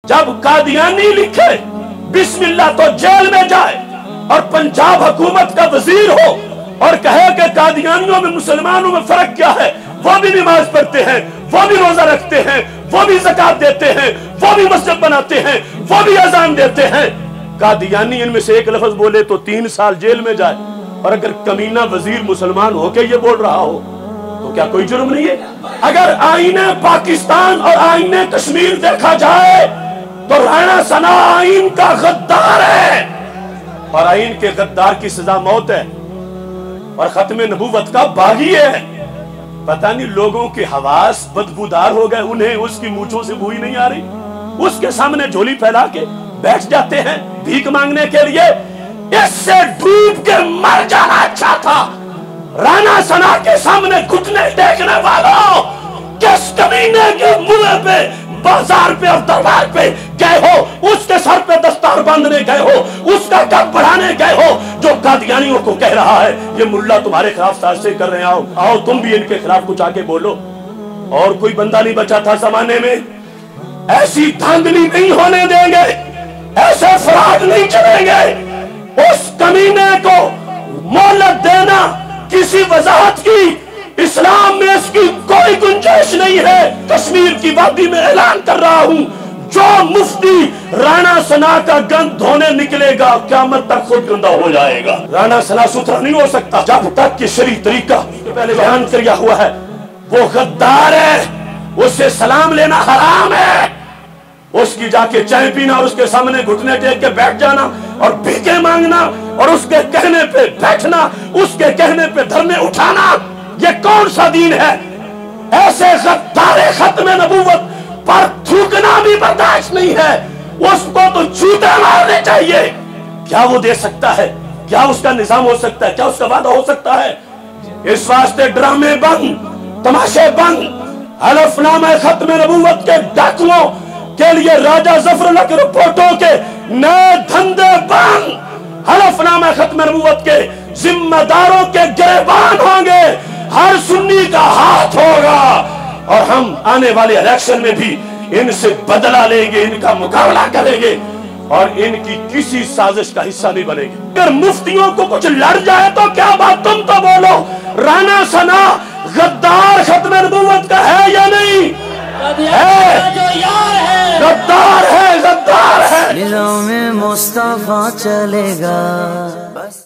جب قادیانی لکھے بسم اللہ تو جیل میں جائے اور پنجاب حکومت کا وزیر ہو اور کہے کہ قادیانیوں میں مسلمانوں میں فرق کیا ہے، وہ بھی نماز پڑھتے ہیں، وہ بھی روزہ رکھتے ہیں، وہ بھی زکات دیتے ہیں، وہ بھی مسجد بناتے ہیں، وہ بھی اذان دیتے ہیں، قادیانی ان میں سے ایک لفظ بولے تو 3 سال جیل میں جائے، اور اگر کمینہ وزیر مسلمان ہو کے یہ بول رہا ہو تو کیا کوئی جرم نہیں ہے؟ اگر آئین پاکستان اور آئین کشمیر دیکھا جائے تو رانا ثنا آئین کا غدار ہے، اور آئین کے غدار کی سزا موت ہے، اور ختم نبوت کا باغی ہے۔ پتہ نہیں لوگوں کے حواس بدبودار ہو گئے، انہیں اس کی مونچھوں سے بوئی نہیں آ رہی، اس کے سامنے جھولی پھیلا کے بیٹھ جاتے ہیں بھیک مانگنے کے لیے۔ اس سے ڈوب کے مر جانا اچھا تھا۔ رانا ثنا کے سامنے گھٹنے ٹیکنے والوں، کس کمینے کے منہ پہ بازار پہ اور دربار پہ گئے ہو، اس کے سر پہ دستار باندھنے گئے ہو، اس کا کب بڑھانے گئے ہو، جو قادیانیوں کو کہہ رہا ہے یہ ملا تمہارے خلاف سازشیں کر رہے ہیں، آؤ تم بھی ان کے خلاف کچھ آگے بولو۔ اور کوئی بندہ نہیں بچا تھا زمانے میں، ایسی دھاندلی نہیں ہونے دیں گے، ایسے فراڈ نہیں چلیں گے۔ اس کمینے کو مہلت دینا کسی وضاحت کی اسلام میں اس کی کوئی گنجائش نہیں ہے۔ کشمیر کی وادی میں اعلان کر رہا ہوں، جو مفتی رانا ثنا کا گند دھونے نکلے گا قیامت تک خود گندا ہو جائے گا۔ رانا ثنا ستھرا نہیں ہو سکتا جب تک کہ شرعی طریقہ پہلے بیان کیا ہوا ہے، وہ غدار ہے، اس سے سلام لینا حرام ہے، اس کی جا کے چائے پینا اور اس کے سامنے گھٹنے ٹیک کے بیٹھ جانا اور بھیکیں مانگنا اور اس کے کہنے پہ بیٹھنا، اس کے کہنے پہ دھرنے اٹھانا، یہ کون سا دین ہے؟ ایسے غدار ختم نبوت پر تھوکنا بھی برداشت نہیں ہے، اس کو تو جوتے مارنے چاہیے۔ کیا وہ دے سکتا ہے؟ کیا اس کا نظام ہو سکتا ہے؟ کیا اس کا وعدہ ہو سکتا ہے؟ اس واسطے ڈرامے بند، تماشے بند، حلف نامہ ختم نبوت کے ڈاکوؤں کے لیے راجہ ظفر اللہ کے رپورٹوں کے نئے دھندے بند، حلف نامہ ختم نبوت کے ذمہ داروں کے گریبان ہوں گے، ہر سنی کا ہاتھ ہوگا، اور ہم آنے والے الیکشن میں بھی ان سے بدلہ لیں گے، ان کا مقابلہ کریں گے، اور ان کی کسی سازش کا حصہ نہیں بنیں گے۔ اگر مفتیوں کو کچھ لڑ جائے تو کیا بات، تم تو بولو، رانا ثنا غدار ختم نبوت کا ہے یا نہیں؟ غدار ہے، غدار ہے۔ نظام مصطفیٰ چلے گا۔